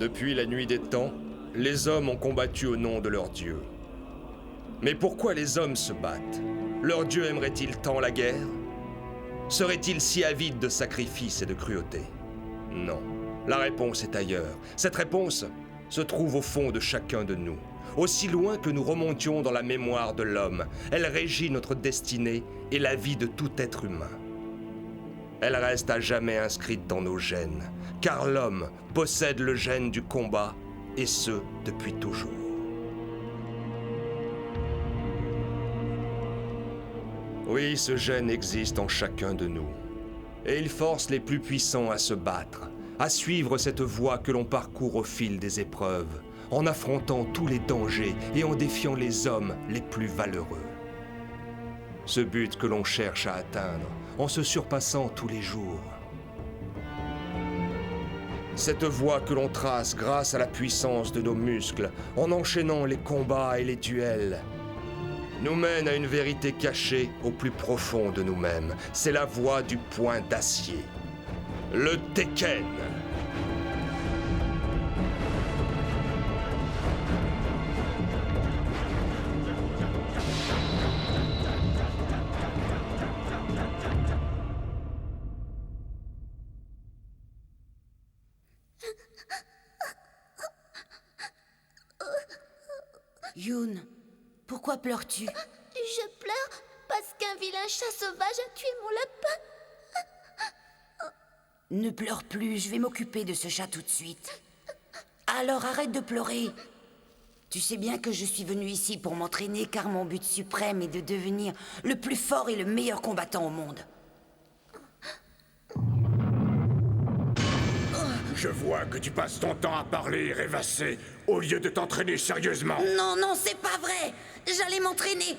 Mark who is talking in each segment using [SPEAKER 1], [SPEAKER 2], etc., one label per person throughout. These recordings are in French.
[SPEAKER 1] Depuis la nuit des temps, les hommes ont combattu au nom de leur Dieu. Mais pourquoi les hommes se battent? Leur Dieu aimerait-il tant la guerre? Serait-il si avide de sacrifices et de cruauté? Non, la réponse est ailleurs. Cette réponse se trouve au fond de chacun de nous. Aussi loin que nous remontions dans la mémoire de l'homme, elle régit notre destinée et la vie de tout être humain. Elle reste à jamais inscrite dans nos gènes, car l'homme possède le gène du combat, et ce, depuis toujours. Oui, ce gène existe en chacun de nous, et il force les plus puissants à se battre, à suivre cette voie que l'on parcourt au fil des épreuves, en affrontant tous les dangers et en défiant les hommes les plus valeureux. Ce but que l'on cherche à atteindre, en se surpassant tous les jours. Cette voie que l'on trace grâce à la puissance de nos muscles, en enchaînant les combats et les duels, nous mène à une vérité cachée au plus profond de nous-mêmes. C'est la voie du poing d'acier. Le Tekken.
[SPEAKER 2] Yoon, pourquoi pleures-tu?
[SPEAKER 3] Je pleure parce qu'un vilain chat sauvage a tué mon lapin.
[SPEAKER 2] Ne pleure plus, je vais m'occuper de ce chat tout de suite. Alors arrête de pleurer. Tu sais bien que je suis venue ici pour m'entraîner car mon but suprême est de devenir le plus fort et le meilleur combattant au monde.
[SPEAKER 4] Je vois que tu passes ton temps à parler et rêvasser au lieu de t'entraîner sérieusement.
[SPEAKER 2] Non, non, c'est pas vrai. J'allais m'entraîner.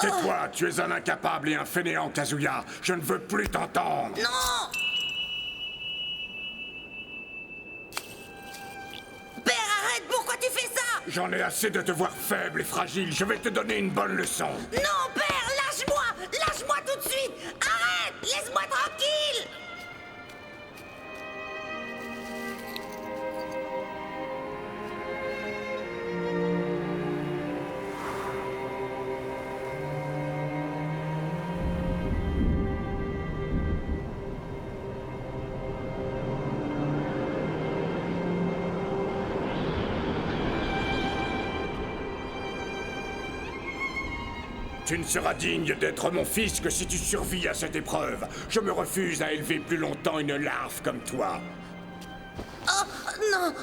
[SPEAKER 4] Tais-toi, tu es un incapable et un fainéant, Kazuya. Je ne veux plus t'entendre.
[SPEAKER 2] Non! Père, arrête, pourquoi tu fais ça?
[SPEAKER 4] J'en ai assez de te voir faible et fragile. Je vais te donner une bonne leçon.
[SPEAKER 2] Non, père, lâche-moi! Lâche-moi tout de suite! Arrête! Laisse-moi tranquille!
[SPEAKER 4] Tu ne seras digne d'être mon fils que si tu survis à cette épreuve. Je me refuse à élever plus longtemps une larve comme toi.
[SPEAKER 2] Oh, non!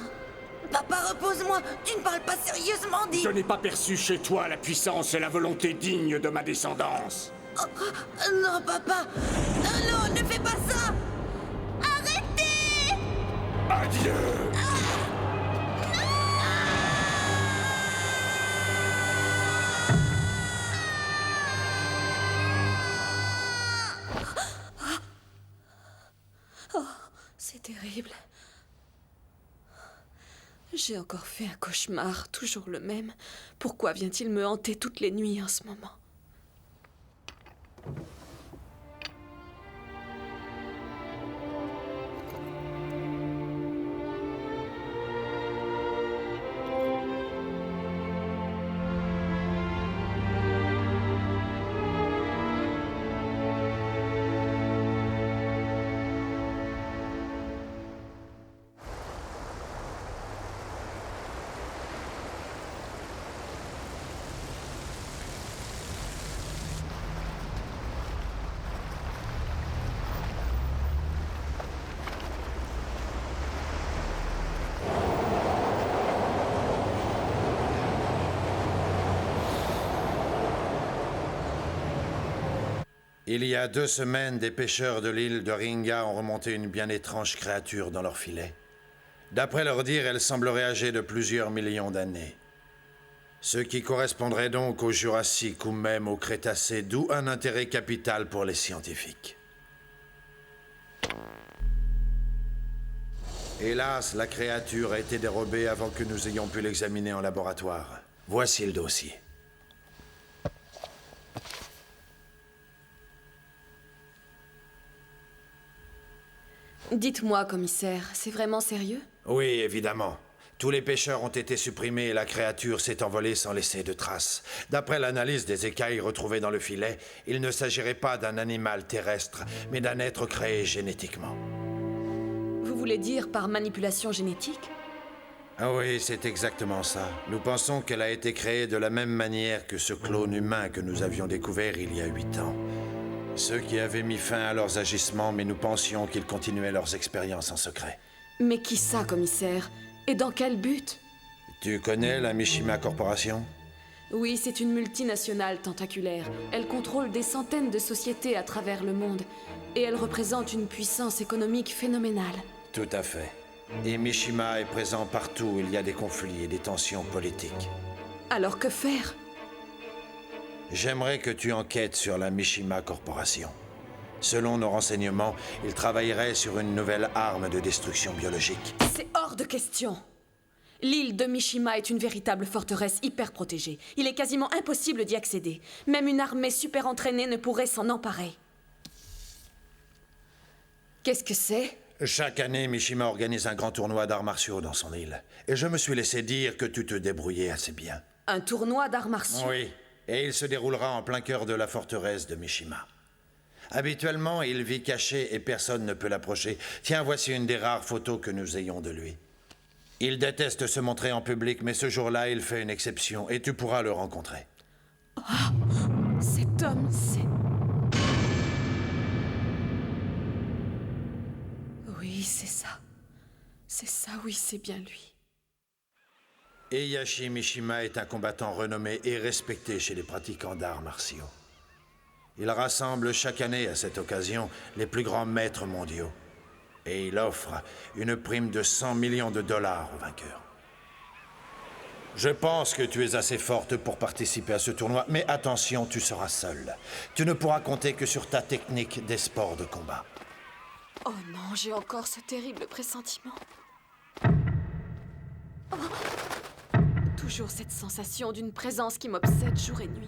[SPEAKER 2] Papa, repose-moi! Tu ne parles pas sérieusement, dis...
[SPEAKER 4] Je n'ai pas perçu chez toi la puissance et la volonté digne de ma descendance.
[SPEAKER 2] Oh, non, papa! Non, ne fais pas ça!
[SPEAKER 3] Arrêtez!
[SPEAKER 4] Adieu!
[SPEAKER 5] C'est terrible. J'ai encore fait un cauchemar, toujours le même. Pourquoi vient-il me hanter toutes les nuits en ce moment?
[SPEAKER 6] Il y a 2 semaines, des pêcheurs de l'île de Ringa ont remonté une bien étrange créature dans leur filet. D'après leur dire, elle semblerait âgée de plusieurs millions d'années. Ce qui correspondrait donc au Jurassique ou même au Crétacé, d'où un intérêt capital pour les scientifiques. Hélas, la créature a été dérobée avant que nous ayons pu l'examiner en laboratoire. Voici le dossier.
[SPEAKER 5] Dites-moi, commissaire, c'est vraiment sérieux?
[SPEAKER 6] Oui, évidemment. Tous les pêcheurs ont été supprimés et la créature s'est envolée sans laisser de traces. D'après l'analyse des écailles retrouvées dans le filet, il ne s'agirait pas d'un animal terrestre, mais d'un être créé génétiquement.
[SPEAKER 5] Vous voulez dire par manipulation génétique?
[SPEAKER 6] Ah oui, c'est exactement ça. Nous pensons qu'elle a été créée de la même manière que ce clone humain que nous avions découvert il y a 8 ans. Ceux qui avaient mis fin à leurs agissements, mais nous pensions qu'ils continuaient leurs expériences en secret.
[SPEAKER 5] Mais qui ça, commissaire? Et dans quel but?
[SPEAKER 6] Tu connais la Mishima Corporation?
[SPEAKER 5] Oui, c'est une multinationale tentaculaire. Elle contrôle des centaines de sociétés à travers le monde. Et elle représente une puissance économique phénoménale.
[SPEAKER 6] Tout à fait. Et Mishima est présent partout où il y a des conflits et des tensions politiques.
[SPEAKER 5] Alors que faire?
[SPEAKER 6] J'aimerais que tu enquêtes sur la Mishima Corporation. Selon nos renseignements, il travaillerait sur une nouvelle arme de destruction biologique.
[SPEAKER 5] C'est hors de question. L'île de Mishima est une véritable forteresse hyper protégée. Il est quasiment impossible d'y accéder. Même une armée super entraînée ne pourrait s'en emparer. Qu'est-ce que c'est?
[SPEAKER 6] Chaque année, Mishima organise un grand tournoi d'arts martiaux dans son île. Et je me suis laissé dire que tu te débrouillais assez bien.
[SPEAKER 5] Un tournoi d'arts martiaux?
[SPEAKER 6] Oui, et il se déroulera en plein cœur de la forteresse de Mishima. Habituellement, il vit caché et personne ne peut l'approcher. Tiens, voici une des rares photos que nous ayons de lui. Il déteste se montrer en public, mais ce jour-là, il fait une exception et tu pourras le rencontrer.
[SPEAKER 5] Oh, cet homme, c'est... Oui, c'est ça. C'est ça, oui, c'est bien lui.
[SPEAKER 6] Heihachi Mishima est un combattant renommé et respecté chez les pratiquants d'arts martiaux. Il rassemble chaque année à cette occasion les plus grands maîtres mondiaux. Et il offre une prime de 100 millions de dollars aux vainqueurs. Je pense que tu es assez forte pour participer à ce tournoi, mais attention, tu seras seule. Tu ne pourras compter que sur ta technique des sports de combat.
[SPEAKER 5] Oh non, j'ai encore ce terrible pressentiment. Oh. Toujours cette sensation d'une présence qui m'obsède jour et nuit.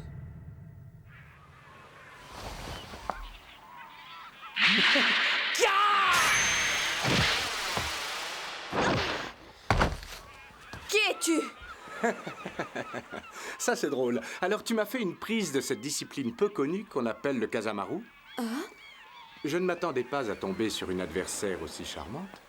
[SPEAKER 5] Qui es-tu?
[SPEAKER 4] Ça, c'est drôle. Alors, tu m'as fait une prise de cette discipline peu connue qu'on appelle le Kazamaru? Je ne m'attendais pas à tomber sur une adversaire aussi charmante.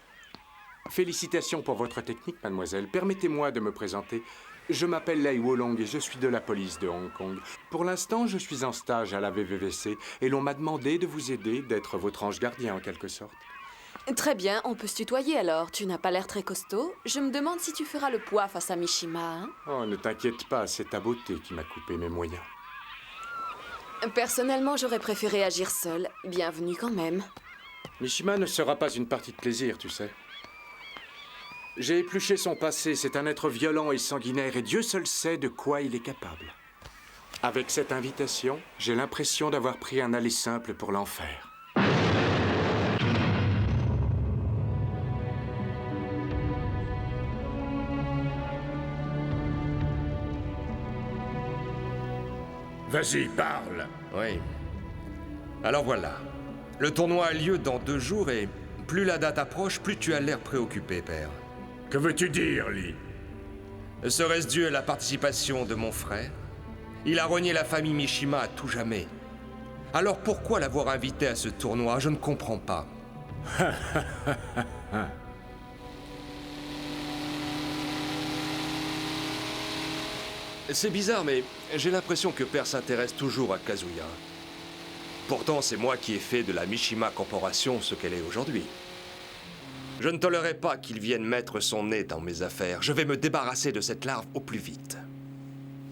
[SPEAKER 4] Félicitations pour votre technique, mademoiselle. Permettez-moi de me présenter. Je m'appelle Lei Wolong et je suis de la police de Hong Kong. Pour l'instant, je suis en stage à la VVVC et l'on m'a demandé de vous aider, d'être votre ange gardien en quelque sorte.
[SPEAKER 5] Très bien, on peut se tutoyer alors. Tu n'as pas l'air très costaud. Je me demande si tu feras le poids face à Mishima, hein?
[SPEAKER 4] Oh, ne t'inquiète pas, c'est ta beauté qui m'a coupé mes moyens.
[SPEAKER 5] Personnellement, j'aurais préféré agir seule. Bienvenue quand même.
[SPEAKER 4] Mishima ne sera pas une partie de plaisir, tu sais. J'ai épluché son passé, c'est un être violent et sanguinaire, et Dieu seul sait de quoi il est capable. Avec cette invitation, j'ai l'impression d'avoir pris un aller simple pour l'enfer. Vas-y, parle.
[SPEAKER 1] Oui. Alors voilà. Le tournoi a lieu dans 2 jours et plus la date approche, plus tu as l'air préoccupé, père.
[SPEAKER 4] Que veux-tu dire, Lee?
[SPEAKER 1] Serait-ce dû à la participation de mon frère? Il a renié la famille Mishima à tout jamais. Alors pourquoi l'avoir invité à ce tournoi? Je ne comprends pas. C'est bizarre, mais j'ai l'impression que Père s'intéresse toujours à Kazuya. Pourtant, c'est moi qui ai fait de la Mishima Corporation ce qu'elle est aujourd'hui. Je ne tolérerai pas qu'il vienne mettre son nez dans mes affaires. Je vais me débarrasser de cette larve au plus vite.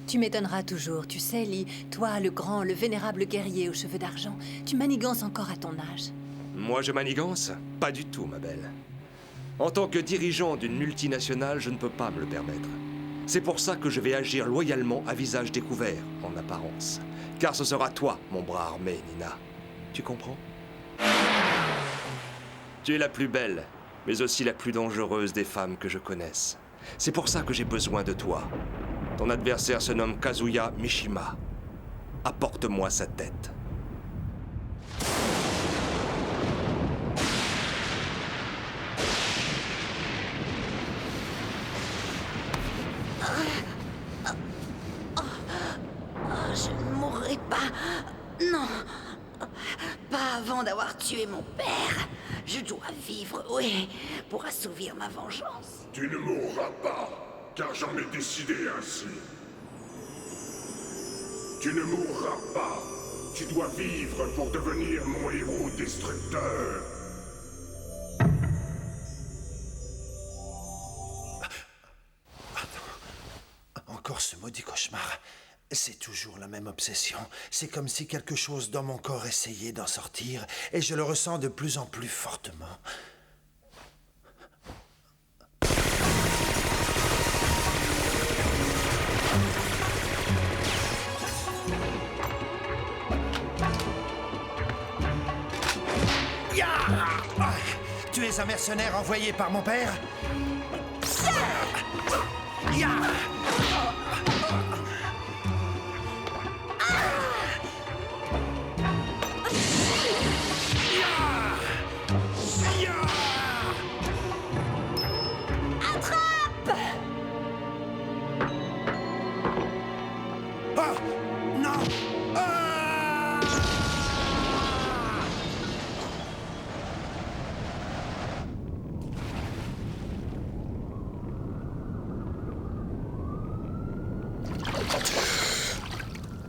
[SPEAKER 7] Tu m'étonneras toujours, tu sais, Lee. Toi, le grand, le vénérable guerrier aux cheveux d'argent, tu manigances encore à ton âge.
[SPEAKER 1] Moi, je manigance? Pas du tout, ma belle. En tant que dirigeant d'une multinationale, je ne peux pas me le permettre. C'est pour ça que je vais agir loyalement à visage découvert, en apparence. Car ce sera toi, mon bras armé, Nina. Tu comprends? Tu es la plus belle, mais aussi la plus dangereuse des femmes que je connaisse. C'est pour ça que j'ai besoin de toi. Ton adversaire se nomme Kazuya Mishima. Apporte-moi sa tête.
[SPEAKER 2] Pas avant d'avoir tué mon père. Je dois vivre, oui, pour assouvir ma vengeance.
[SPEAKER 8] Tu ne mourras pas, car j'en ai décidé ainsi. Tu ne mourras pas. Tu dois vivre pour devenir mon héros destructeur.
[SPEAKER 6] Encore ce maudit cauchemar. C'est toujours la même obsession. C'est comme si quelque chose dans mon corps essayait d'en sortir, et je le ressens de plus en plus fortement. Ya! Ah, tu es un mercenaire envoyé par mon père? Ya! Ah! Non! Ah!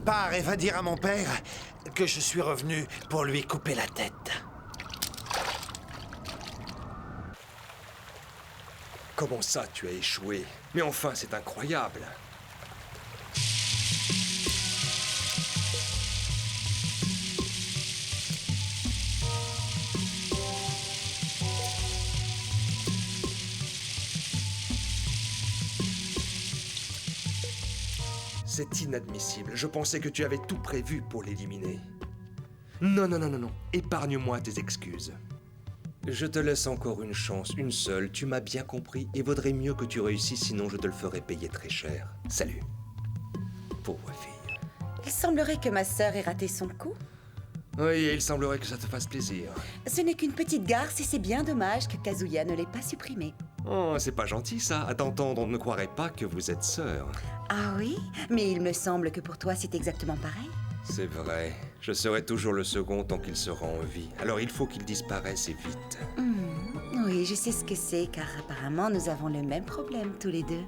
[SPEAKER 6] Pars et va dire à mon père que je suis revenu pour lui couper la tête.
[SPEAKER 1] Comment ça, tu as échoué? Mais enfin, c'est incroyable. C'est inadmissible. Je pensais que tu avais tout prévu pour l'éliminer. Non, non, non, non, non. Épargne-moi tes excuses. Je te laisse encore une chance, une seule. Tu m'as bien compris et vaudrait mieux que tu réussisses, sinon je te le ferai payer très cher. Salut. Pauvre fille.
[SPEAKER 2] Il semblerait que ma sœur ait raté son coup.
[SPEAKER 1] Oui, et il semblerait que ça te fasse plaisir.
[SPEAKER 2] Ce n'est qu'une petite garce et c'est bien dommage que Kazuya ne l'ait pas supprimée.
[SPEAKER 1] Oh, c'est pas gentil ça. À t'entendre, on ne croirait pas que vous êtes sœurs.
[SPEAKER 2] Ah oui? Mais il me semble que pour toi c'est exactement pareil.
[SPEAKER 1] C'est vrai. Je serai toujours le second tant qu'il sera en vie. Alors il faut qu'il disparaisse et vite.
[SPEAKER 2] Oui, je sais ce que c'est, car apparemment nous avons le même problème tous les deux.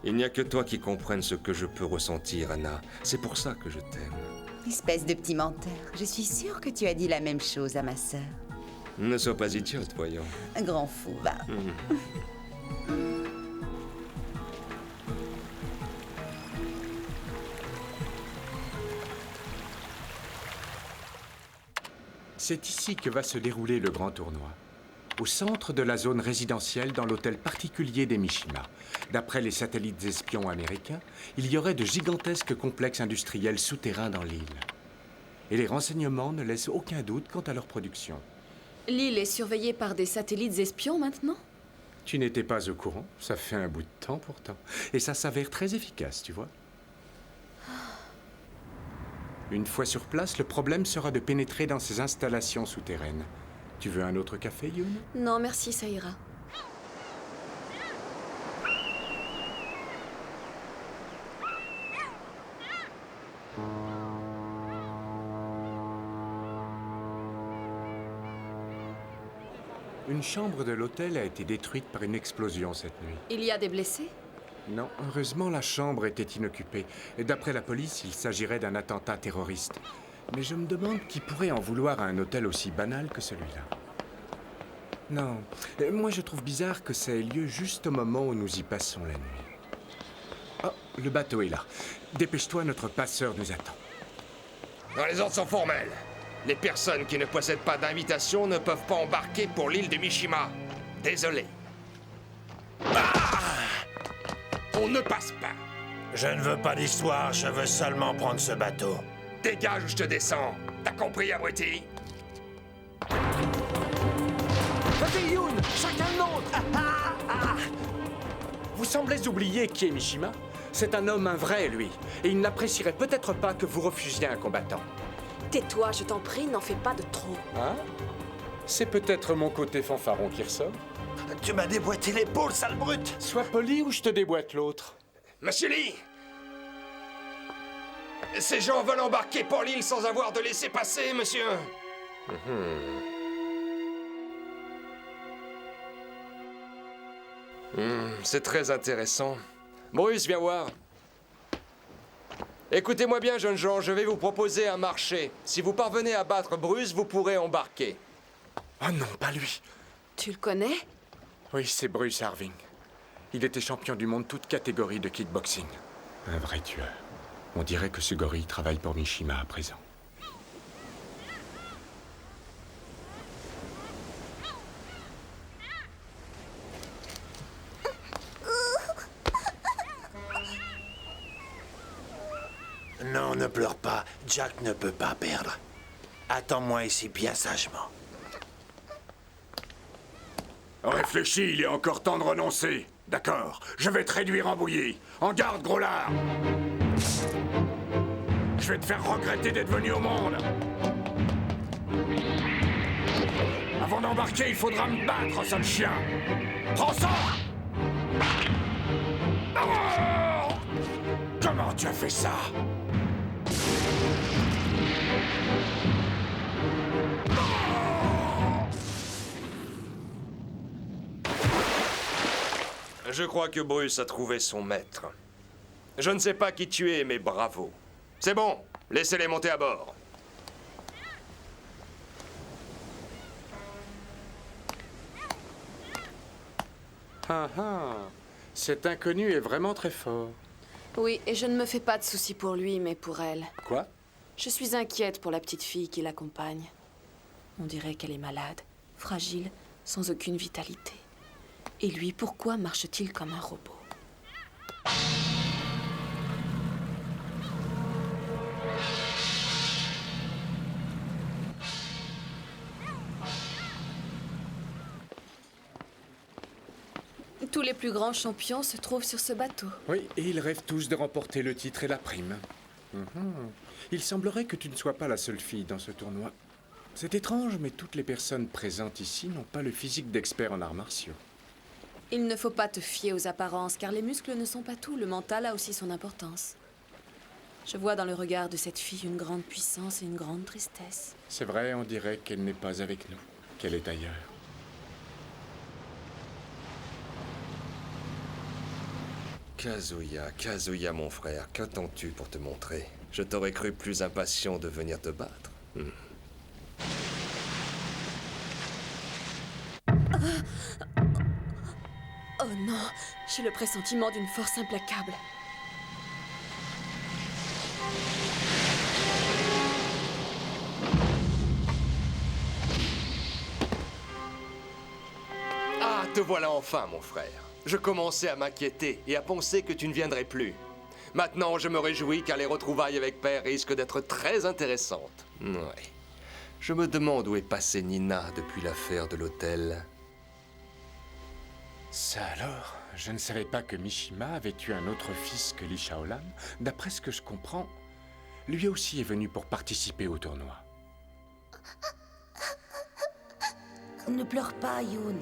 [SPEAKER 1] Il n'y a que toi qui comprennes ce que je peux ressentir, Anna. C'est pour ça que je t'aime.
[SPEAKER 2] Espèce de petit menteur, je suis sûre que tu as dit la même chose à ma sœur.
[SPEAKER 1] Ne sois pas idiote, voyons.
[SPEAKER 2] Un grand fou, va.
[SPEAKER 4] C'est ici que va se dérouler le grand tournoi. Au centre de la zone résidentielle dans l'hôtel particulier des Mishima. D'après les satellites espions américains, il y aurait de gigantesques complexes industriels souterrains dans l'île. Et les renseignements ne laissent aucun doute quant à leur production.
[SPEAKER 5] L'île est surveillée par des satellites espions maintenant?
[SPEAKER 4] Tu n'étais pas au courant, ça fait un bout de temps pourtant. Et ça s'avère très efficace, tu vois. Une fois sur place, le problème sera de pénétrer dans ces installations souterraines. Tu veux un autre café, Yoon?
[SPEAKER 5] Non, merci, ça ira.
[SPEAKER 4] Une chambre de l'hôtel a été détruite par une explosion cette nuit.
[SPEAKER 5] Il y a des blessés?
[SPEAKER 4] Non, heureusement, la chambre était inoccupée. Et d'après la police, il s'agirait d'un attentat terroriste. Mais je me demande qui pourrait en vouloir à un hôtel aussi banal que celui-là. Non, moi je trouve bizarre que ça ait lieu juste au moment où nous y passons la nuit. Oh, le bateau est là. Dépêche-toi, notre passeur nous attend.
[SPEAKER 1] Les ordres sont formels. Les personnes qui ne possèdent pas d'invitation ne peuvent pas embarquer pour l'île de Mishima. Désolé. On ne passe pas.
[SPEAKER 6] Je ne veux pas d'histoire, je veux seulement prendre ce bateau.
[SPEAKER 1] Dégage ou je te descends. T'as compris, abruti?
[SPEAKER 4] Vas-y, Yoon, chacun le nôtre. Vous semblez oublier qui est Mishima. C'est un homme, un vrai, lui. Et il n'apprécierait peut-être pas que vous refusiez un combattant.
[SPEAKER 5] Tais-toi, je t'en prie, n'en fais pas de trop.
[SPEAKER 4] Hein? C'est peut-être mon côté fanfaron qui ressort.
[SPEAKER 6] Tu m'as déboîté l'épaule, sale brute!
[SPEAKER 4] Sois poli ou je te déboîte l'autre.
[SPEAKER 1] Monsieur Lee! Ces gens veulent embarquer pour l'île sans avoir de laissez-passer, monsieur. C'est très intéressant. Bruce, viens voir. Écoutez-moi bien, jeunes gens, je vais vous proposer un marché. Si vous parvenez à battre Bruce, vous pourrez embarquer.
[SPEAKER 4] Oh non, pas lui.
[SPEAKER 5] Tu le connais?
[SPEAKER 4] Oui, c'est Bruce Harving. Il était champion du monde toute catégorie de kickboxing. Un vrai tueur. On dirait que ce gorille travaille pour Mishima à présent.
[SPEAKER 6] Non, ne pleure pas. Jack ne peut pas perdre. Attends-moi ici bien sagement.
[SPEAKER 8] Réfléchis, il est encore temps de renoncer. D'accord, je vais te réduire en bouillie. En garde, gros lard. Je vais te faire regretter d'être venu au monde. Avant d'embarquer, il faudra me battre, sale chien. Prends ça! Oh! Comment tu as fait ça?
[SPEAKER 1] Je crois que Bruce a trouvé son maître. Je ne sais pas qui tu es, mais bravo. C'est bon, laissez-les monter à bord.
[SPEAKER 4] Ah ah, cet inconnu est vraiment très fort.
[SPEAKER 5] Oui, et je ne me fais pas de soucis pour lui, mais pour elle.
[SPEAKER 4] Quoi?
[SPEAKER 5] Je suis inquiète pour la petite fille qui l'accompagne. On dirait qu'elle est malade, fragile, sans aucune vitalité. Et lui, pourquoi marche-t-il comme un robot? Tous les plus grands champions se trouvent sur ce bateau.
[SPEAKER 4] Oui, et ils rêvent tous de remporter le titre et la prime. Il semblerait que tu ne sois pas la seule fille dans ce tournoi. C'est étrange, mais toutes les personnes présentes ici n'ont pas le physique d'experts en arts martiaux.
[SPEAKER 5] Il ne faut pas te fier aux apparences, car les muscles ne sont pas tout. Le mental a aussi son importance. Je vois dans le regard de cette fille une grande puissance et une grande tristesse.
[SPEAKER 4] C'est vrai, on dirait qu'elle n'est pas avec nous, qu'elle est ailleurs.
[SPEAKER 1] Kazuya, mon frère, qu'attends-tu pour te montrer? Je t'aurais cru plus impatient de venir te battre.
[SPEAKER 5] Oh non, j'ai le pressentiment d'une force implacable.
[SPEAKER 1] Ah, te voilà enfin, mon frère. Je commençais à m'inquiéter et à penser que tu ne viendrais plus. Maintenant, je me réjouis car les retrouvailles avec Père risquent d'être très intéressantes. Ouais. Je me demande où est passée Nina depuis l'affaire de l'hôtel.
[SPEAKER 4] Ça alors? Je ne savais pas que Mishima avait eu un autre fils que Li Shaolan. D'après ce que je comprends, lui aussi est venu pour participer au tournoi.
[SPEAKER 2] Ne pleure pas, Yoon.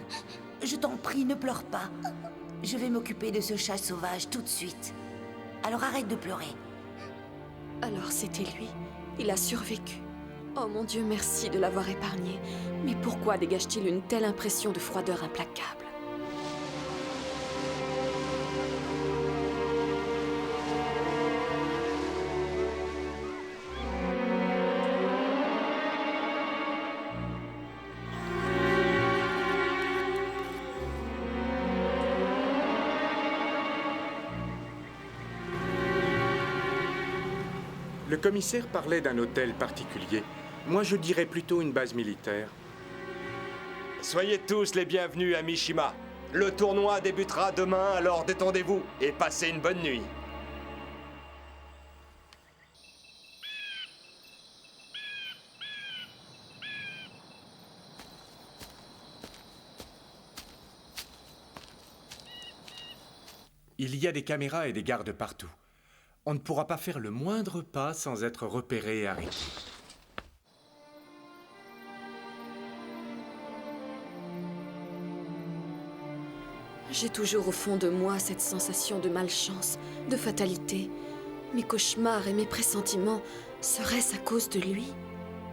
[SPEAKER 2] Je t'en prie, ne pleure pas. Je vais m'occuper de ce chat sauvage tout de suite. Alors arrête de pleurer.
[SPEAKER 5] Alors c'était lui. Il a survécu. Oh mon Dieu, merci de l'avoir épargné. Mais pourquoi dégage-t-il une telle impression de froideur implacable?
[SPEAKER 4] Le commissaire parlait d'un hôtel particulier. Moi, je dirais plutôt une base militaire.
[SPEAKER 1] Soyez tous les bienvenus à Mishima. Le tournoi débutera demain, alors détendez-vous et passez une bonne nuit.
[SPEAKER 4] Il y a des caméras et des gardes partout. On ne pourra pas faire le moindre pas sans être repéré et arrêté.
[SPEAKER 5] J'ai toujours au fond de moi cette sensation de malchance, de fatalité. Mes cauchemars et mes pressentiments, serait-ce à cause de lui?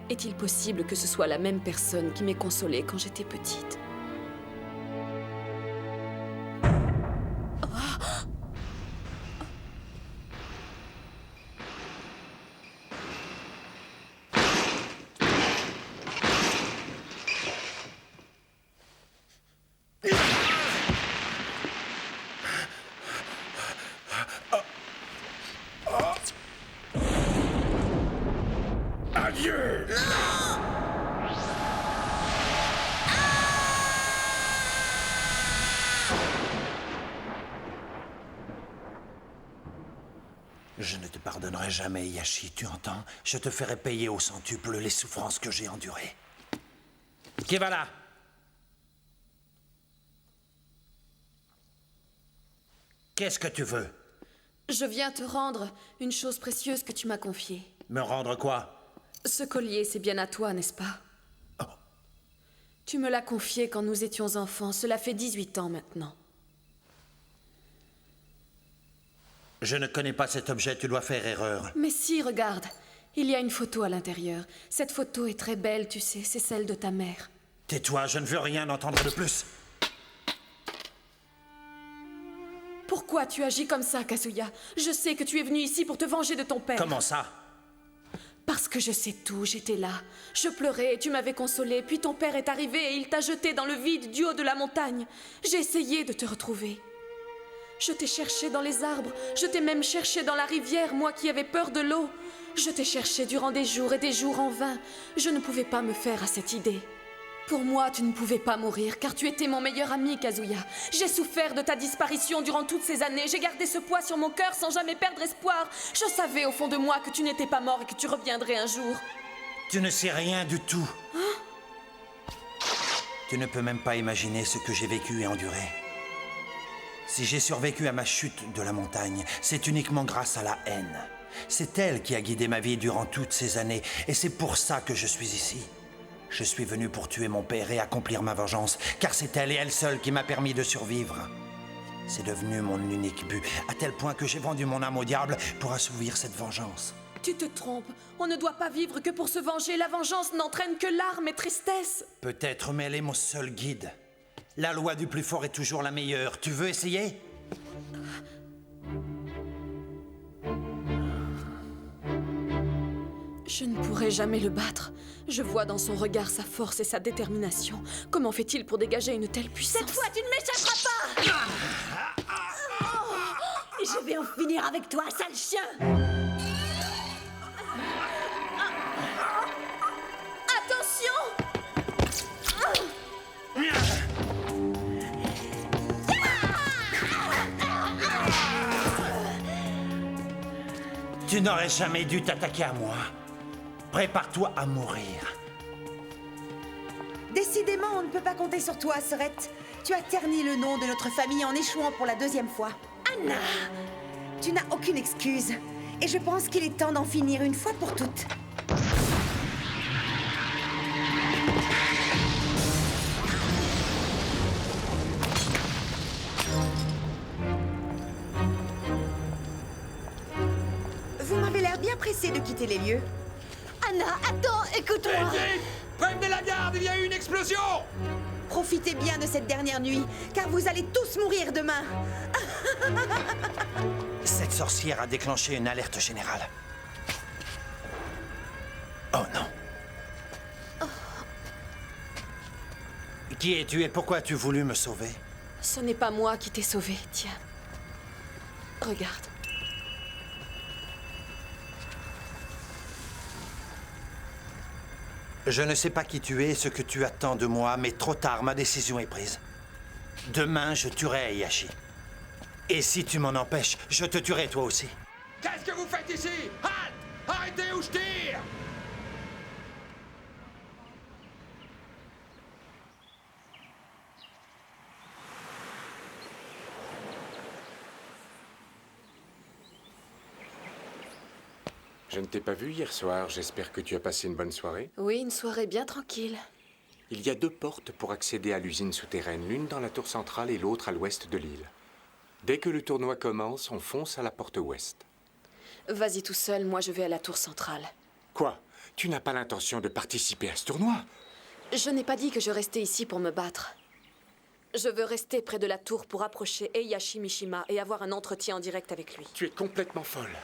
[SPEAKER 5] Est-il possible que ce soit la même personne qui m'ait consolée quand j'étais petite?
[SPEAKER 8] Adieu!
[SPEAKER 6] Je ne te pardonnerai jamais, Yashi, tu entends? Je te ferai payer au centuple les souffrances que j'ai endurées. Qui va là? Qu'est-ce que tu veux?
[SPEAKER 5] Je viens te rendre une chose précieuse que tu m'as confiée.
[SPEAKER 6] Me rendre quoi?
[SPEAKER 5] Ce collier, c'est bien à toi, n'est-ce pas?
[SPEAKER 6] Oh.
[SPEAKER 5] Tu me l'as confié quand nous étions enfants. Cela fait 18 ans maintenant.
[SPEAKER 6] Je ne connais pas cet objet, tu dois faire erreur.
[SPEAKER 5] Mais si, regarde. Il y a une photo à l'intérieur. Cette photo est très belle, tu sais. C'est celle de ta mère.
[SPEAKER 6] Tais-toi, je ne veux rien entendre de plus.
[SPEAKER 5] Pourquoi tu agis comme ça, Kazuya? Je sais que tu es venu ici pour te venger de ton père.
[SPEAKER 6] Comment ça?
[SPEAKER 5] Parce que je sais tout, j'étais là. Je pleurais et tu m'avais consolé, puis ton père est arrivé et il t'a jeté dans le vide du haut de la montagne. J'ai essayé de te retrouver. Je t'ai cherché dans les arbres, je t'ai même cherché dans la rivière, moi qui avais peur de l'eau. Je t'ai cherché durant des jours et des jours en vain. Je ne pouvais pas me faire à cette idée. Pour moi, tu ne pouvais pas mourir, car tu étais mon meilleur ami, Kazuya. J'ai souffert de ta disparition durant toutes ces années. J'ai gardé ce poids sur mon cœur sans jamais perdre espoir. Je savais au fond de moi que tu n'étais pas mort et que tu reviendrais un jour.
[SPEAKER 6] Tu ne sais rien du tout. Tu ne peux même pas imaginer ce que j'ai vécu et enduré. Si j'ai survécu à ma chute de la montagne, c'est uniquement grâce à la haine. C'est elle qui a guidé ma vie durant toutes ces années, et c'est pour ça que je suis ici. Je suis venu pour tuer mon père et accomplir ma vengeance, car c'est elle et elle seule qui m'a permis de survivre. C'est devenu mon unique but, à tel point que j'ai vendu mon âme au diable pour assouvir cette vengeance.
[SPEAKER 5] Tu te trompes. On ne doit pas vivre que pour se venger. La vengeance n'entraîne que larmes et tristesse.
[SPEAKER 6] Peut-être, mais elle est mon seul guide. La loi du plus fort est toujours la meilleure. Tu veux essayer ?
[SPEAKER 5] Je ne pourrai jamais le battre. Je vois dans son regard sa force et sa détermination. Comment fait-il pour dégager une telle puissance?
[SPEAKER 3] Cette fois, tu ne m'échapperas pas! Je vais en finir avec toi, sale chien! Attention!
[SPEAKER 6] Tu n'aurais jamais dû t'attaquer à moi. Prépare-toi à mourir.
[SPEAKER 2] Décidément, on ne peut pas compter sur toi, Sorette. Tu as terni le nom de notre famille en échouant pour la deuxième fois. Anna! Tu n'as aucune excuse. Et je pense qu'il est temps d'en finir une fois pour toutes. Vous m'avez l'air bien pressé de quitter les lieux.
[SPEAKER 3] Anna, attends, écoute-moi!
[SPEAKER 1] Prévenez la garde, il y a eu une explosion!
[SPEAKER 2] Profitez bien de cette dernière nuit, car vous allez tous mourir demain.
[SPEAKER 6] Cette sorcière a déclenché une alerte générale. Oh non. Qui es-tu et pourquoi as-tu voulu me sauver?
[SPEAKER 5] Ce n'est pas moi qui t'ai sauvé, tiens. Regarde.
[SPEAKER 6] Je ne sais pas qui tu es et ce que tu attends de moi, mais trop tard, ma décision est prise. Demain, je tuerai Heihachi. Et si tu m'en empêches, je te tuerai toi aussi.
[SPEAKER 1] Qu'est-ce que vous faites ici? Halt! Arrêtez ou je tire!
[SPEAKER 4] Je ne t'ai pas vu hier soir. J'espère que tu as passé une bonne soirée.
[SPEAKER 5] Oui, une soirée bien tranquille.
[SPEAKER 4] Il y a 2 portes pour accéder à l'usine souterraine, l'une dans la tour centrale et l'autre à l'ouest de l'île. Dès que le tournoi commence, on fonce à la porte ouest.
[SPEAKER 5] Vas-y tout seul, moi je vais à la tour centrale.
[SPEAKER 4] Quoi? Tu n'as pas l'intention de participer à ce tournoi?
[SPEAKER 5] Je n'ai pas dit que je restais ici pour me battre. Je veux rester près de la tour pour approcher Heihachi Mishima et avoir un entretien en direct avec lui.
[SPEAKER 4] Tu es complètement folle.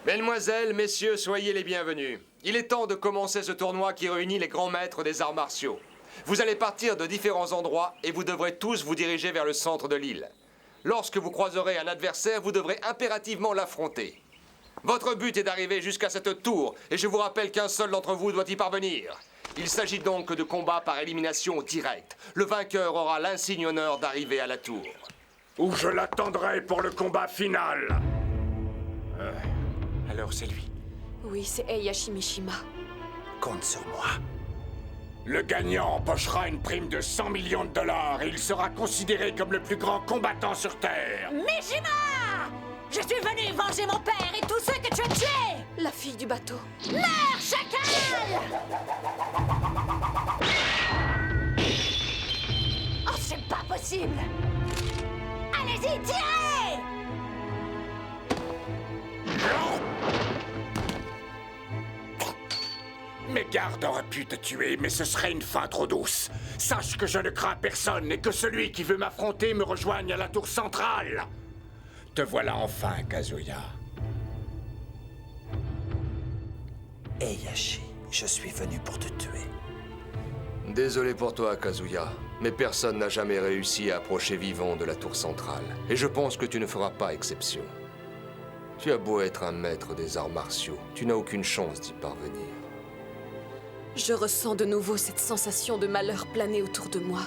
[SPEAKER 1] Mesdemoiselles, messieurs, soyez les bienvenus. Il est temps de commencer ce tournoi qui réunit les grands maîtres des arts martiaux. Vous allez partir de différents endroits et vous devrez tous vous diriger vers le centre de l'île. Lorsque vous croiserez un adversaire, vous devrez impérativement l'affronter. Votre but est d'arriver jusqu'à cette tour, et je vous rappelle qu'un seul d'entre vous doit y parvenir. Il s'agit donc de combats par élimination directe. Le vainqueur aura l'insigne honneur d'arriver à la tour.
[SPEAKER 8] Ou je l'attendrai pour le combat final.
[SPEAKER 4] Alors c'est lui.
[SPEAKER 5] Oui, c'est Heihachi Mishima.
[SPEAKER 6] Compte sur moi.
[SPEAKER 8] Le gagnant empochera une prime de 100 millions de dollars et il sera considéré comme le plus grand combattant sur Terre.
[SPEAKER 3] Mishima! Je suis venu venger mon père et tous ceux que tu as tués!
[SPEAKER 5] La fille du bateau.
[SPEAKER 3] Meurs, chacal! Oh, c'est pas possible! Allez-y, tirez!
[SPEAKER 8] Mes gardes auraient pu te tuer, mais ce serait une fin trop douce. Sache que je ne crains personne et que celui qui veut m'affronter me rejoigne à la tour centrale. Te voilà enfin, Kazuya.
[SPEAKER 6] Heihachi, je suis venu pour te tuer.
[SPEAKER 1] Désolé pour toi, Kazuya, mais personne n'a jamais réussi à approcher vivant de la tour centrale. Et je pense que tu ne feras pas exception. Tu as beau être un maître des arts martiaux, tu n'as aucune chance d'y parvenir.
[SPEAKER 5] Je ressens de nouveau cette sensation de malheur planer autour de moi.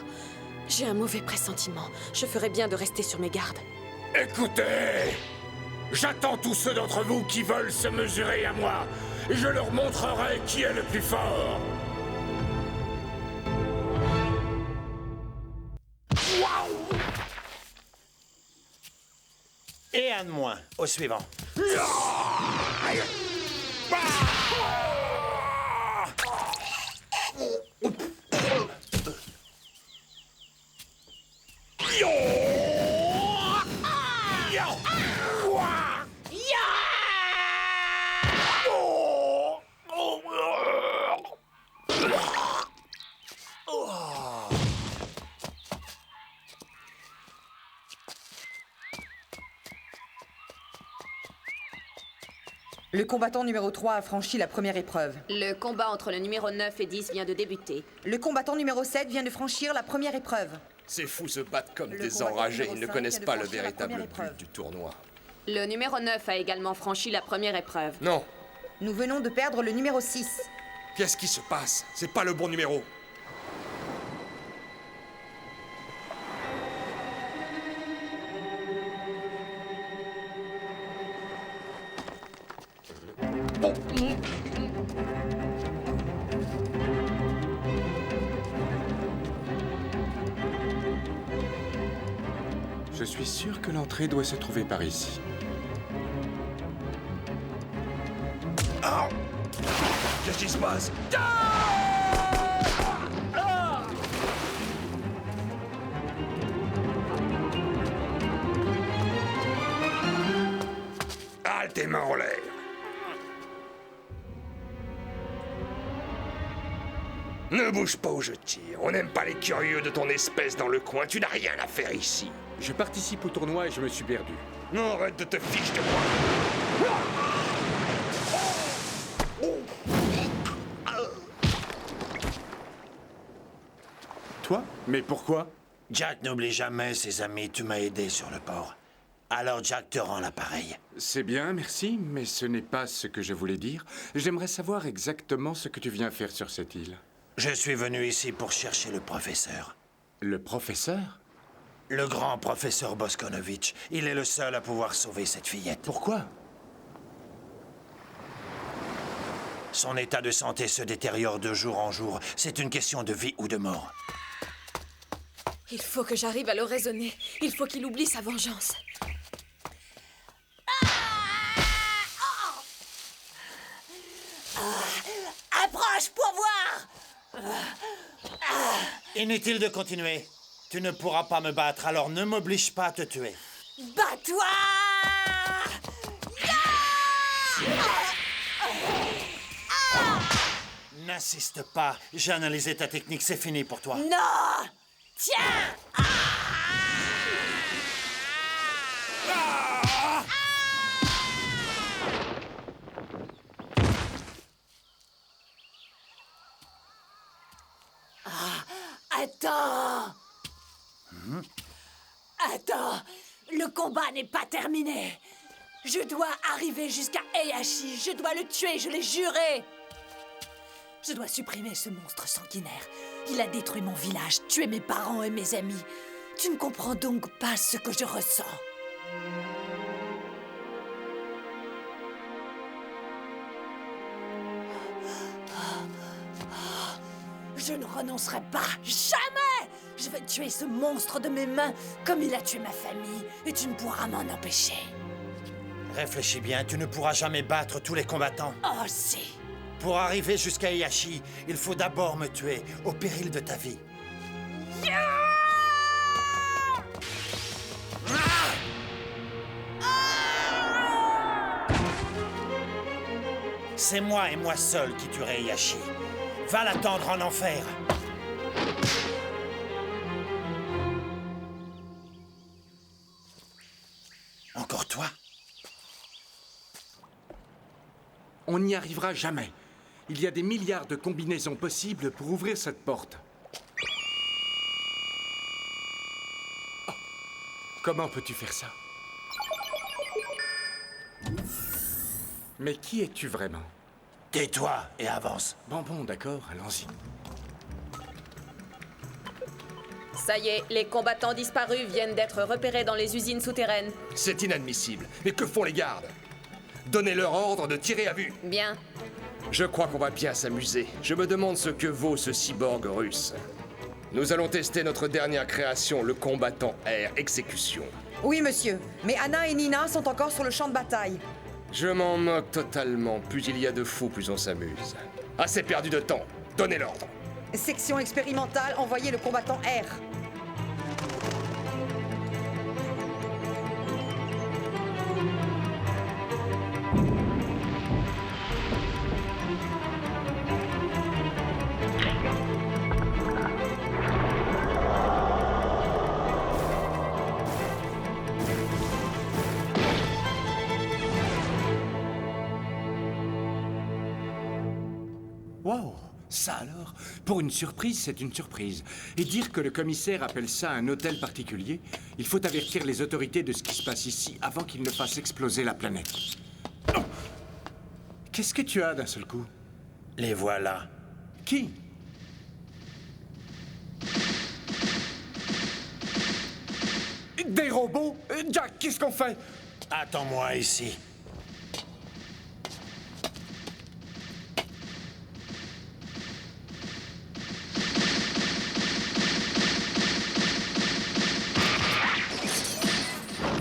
[SPEAKER 5] J'ai un mauvais pressentiment. Je ferais bien de rester sur mes gardes.
[SPEAKER 8] Écoutez, j'attends tous ceux d'entre vous qui veulent se mesurer à moi, et je leur montrerai qui est le plus fort.
[SPEAKER 6] Et un de moins, au suivant.
[SPEAKER 9] Le combattant numéro 3 a franchi la première épreuve.
[SPEAKER 3] Le combat entre le numéro 9 et 10 vient de débuter.
[SPEAKER 9] Le combattant numéro 7 vient de franchir la première épreuve.
[SPEAKER 1] Ces fous se battent comme
[SPEAKER 9] Le
[SPEAKER 1] des
[SPEAKER 9] combattant
[SPEAKER 1] enragés,
[SPEAKER 9] numéro
[SPEAKER 1] ils ne
[SPEAKER 9] 5
[SPEAKER 1] connaissent
[SPEAKER 9] vient de
[SPEAKER 1] pas le
[SPEAKER 9] franchir la
[SPEAKER 1] véritable
[SPEAKER 9] première
[SPEAKER 1] but
[SPEAKER 9] épreuve.
[SPEAKER 1] du tournoi.
[SPEAKER 3] Le numéro 9 a également franchi la première épreuve.
[SPEAKER 1] Non,
[SPEAKER 9] Nous venons de perdre le numéro 6.
[SPEAKER 1] qu'est-ce qui se passe? C'est pas le bon numéro.
[SPEAKER 4] Je suis sûr que l'entrée doit se trouver par ici.
[SPEAKER 1] Qu'est-ce qui se passe?
[SPEAKER 8] Ah, tes mains en l'air.
[SPEAKER 1] Ne bouge pas où je tire. On n'aime pas les curieux de ton espèce dans le coin. Tu n'as rien à faire ici.
[SPEAKER 4] Je participe au tournoi et je me suis perdu.
[SPEAKER 1] Non, arrête de te fiche de moi.
[SPEAKER 4] Toi? Mais pourquoi?
[SPEAKER 6] Jack n'oublie jamais ses amis, tu m'as aidé sur le port. Alors Jack te rend l'appareil.
[SPEAKER 4] C'est bien, merci, mais ce n'est pas ce que je voulais dire. J'aimerais savoir exactement ce que tu viens faire sur cette île.
[SPEAKER 6] Je suis venu ici pour chercher le professeur.
[SPEAKER 4] Le professeur?
[SPEAKER 6] Le grand professeur Boskonovitch. Il est le seul à pouvoir sauver cette fillette.
[SPEAKER 4] Pourquoi?
[SPEAKER 6] Son état de santé se détériore de jour en jour. C'est une question de vie ou de mort.
[SPEAKER 5] Il faut que j'arrive à le raisonner. Il faut qu'il oublie sa vengeance.
[SPEAKER 3] Approche pour voir!
[SPEAKER 6] Inutile de continuer. Tu ne pourras pas me battre, alors ne m'oblige pas à te tuer.
[SPEAKER 3] Bats-toi!
[SPEAKER 6] N'insiste pas. J'ai analysé ta technique, c'est fini pour toi.
[SPEAKER 3] Non! Tiens! Attends! Attends! Le combat n'est pas terminé! Je dois arriver jusqu'à Heihachi. Je dois le tuer, je l'ai juré! Je dois supprimer ce monstre sanguinaire. Il a détruit mon village, tué mes parents et mes amis. Tu ne comprends donc pas ce que je ressens. Je ne renoncerai pas, jamais! Je vais tuer ce monstre de mes mains comme il a tué ma famille, et tu ne pourras m'en empêcher.
[SPEAKER 6] Réfléchis bien, tu ne pourras jamais battre tous les combattants.
[SPEAKER 3] Oh si!
[SPEAKER 6] Pour arriver jusqu'à Heihachi, il faut d'abord me tuer, au péril de ta vie. C'est moi et moi seul qui tuerai Heihachi. Va l'attendre en enfer. Encore toi?
[SPEAKER 4] On n'y arrivera jamais. Il y a des milliards de combinaisons possibles pour ouvrir cette porte. Oh. Comment peux-tu faire ça? Mais qui es-tu vraiment?
[SPEAKER 6] Tais-toi et avance.
[SPEAKER 4] Bon, d'accord, allons-y.
[SPEAKER 5] Ça y est, les combattants disparus viennent d'être repérés dans les usines souterraines.
[SPEAKER 1] C'est inadmissible. Mais que font les gardes? Donnez-leur ordre de tirer à vue.
[SPEAKER 5] Bien.
[SPEAKER 1] Je crois qu'on va bien s'amuser. Je me demande ce que vaut ce cyborg russe. Nous allons tester notre dernière création, le combattant air exécution.
[SPEAKER 9] Oui, monsieur. Mais Anna et Nina sont encore sur le champ de bataille.
[SPEAKER 1] Je m'en moque totalement. Plus il y a de fous, plus on s'amuse. Assez perdu de temps. Donnez l'ordre.
[SPEAKER 9] Section expérimentale, envoyez le combattant R.
[SPEAKER 4] Wow, ça alors? Pour une surprise, c'est une surprise. Et dire que le commissaire appelle ça un hôtel particulier, il faut avertir les autorités de ce qui se passe ici avant qu'ils ne fassent exploser la planète. Oh! Qu'est-ce que tu as d'un seul coup?
[SPEAKER 6] Les voilà.
[SPEAKER 4] Qui? Des robots? Jack, qu'est-ce qu'on fait?
[SPEAKER 6] Attends-moi ici.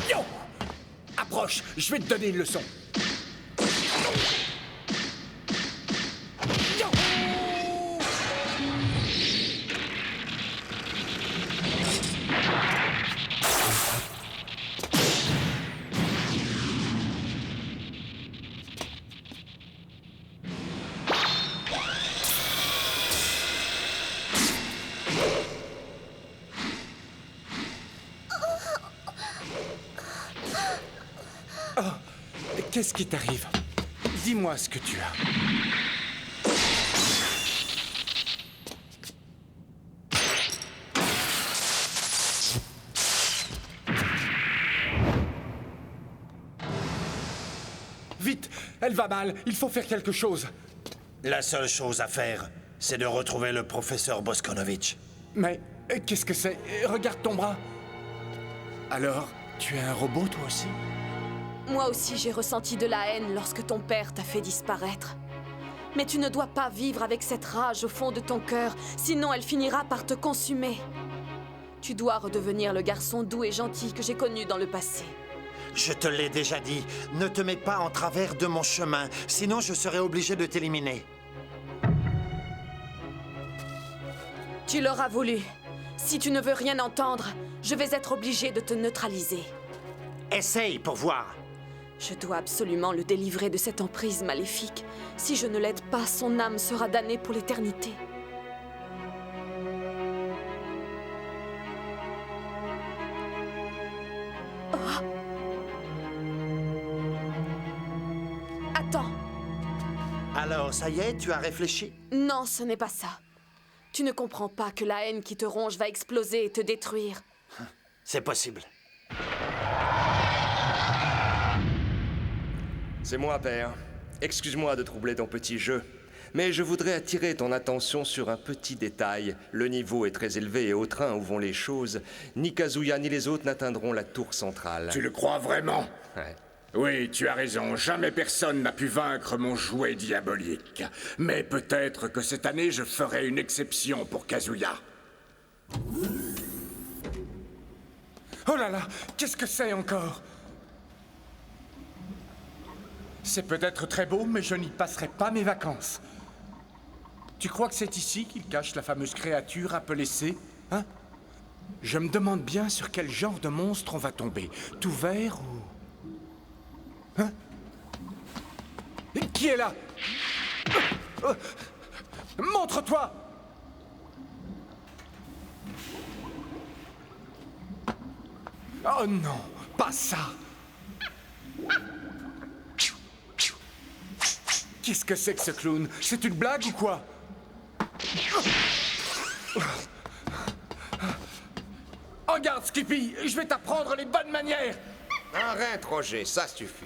[SPEAKER 4] Yo! Approche, je vais te donner une leçon. Yo! Oh, qu'est-ce qui t'arrive? Dis-moi ce que tu as. Vite, elle va mal, il faut faire quelque chose.
[SPEAKER 6] La seule chose à faire, c'est de retrouver le professeur Boskonovitch.
[SPEAKER 4] Mais qu'est-ce que c'est? Regarde ton bras. Alors, tu es un robot toi aussi?
[SPEAKER 5] Moi aussi, j'ai ressenti de la haine lorsque ton père t'a fait disparaître. Mais tu ne dois pas vivre avec cette rage au fond de ton cœur, sinon elle finira par te consumer. Tu dois redevenir le garçon doux et gentil que j'ai connu dans le passé.
[SPEAKER 6] Je te l'ai déjà dit, ne te mets pas en travers de mon chemin, sinon je serai obligé de t'éliminer.
[SPEAKER 5] Tu l'auras voulu. Si tu ne veux rien entendre, je vais être obligé de te neutraliser.
[SPEAKER 6] Essaye pour voir.
[SPEAKER 5] Je dois absolument le délivrer de cette emprise maléfique. Si je ne l'aide pas, son âme sera damnée pour l'éternité. Oh. Attends.
[SPEAKER 10] Alors, ça y est, tu as réfléchi?
[SPEAKER 5] Non, ce n'est pas ça. Tu ne comprends pas que la haine qui te ronge va exploser et te détruire.
[SPEAKER 10] C'est possible.
[SPEAKER 1] C'est moi, père. Excuse-moi de troubler ton petit jeu, mais je voudrais attirer ton attention sur un petit détail. Le niveau est très élevé et au train où vont les choses, ni Kazuya ni les autres n'atteindront la tour centrale.
[SPEAKER 8] Tu le crois vraiment?
[SPEAKER 1] Ouais.
[SPEAKER 8] Oui, tu as raison. Jamais personne n'a pu vaincre mon jouet diabolique. Mais peut-être que cette année, je ferai une exception pour Kazuya.
[SPEAKER 11] Oh là là, qu'est-ce que c'est encore? C'est peut-être très beau, mais je n'y passerai pas mes vacances. Tu crois que c'est ici qu'il cache la fameuse créature appelée C, hein? Je me demande bien sur quel genre de monstre on va tomber. Tout vert ou... Hein? Qui est là? Montre-toi! Oh non, pas ça! Qu'est-ce que c'est que ce clown? C'est une blague ou quoi? Oh, garde, Skippy! Je vais t'apprendre les bonnes manières!
[SPEAKER 1] Arrête, Roger, ça suffit.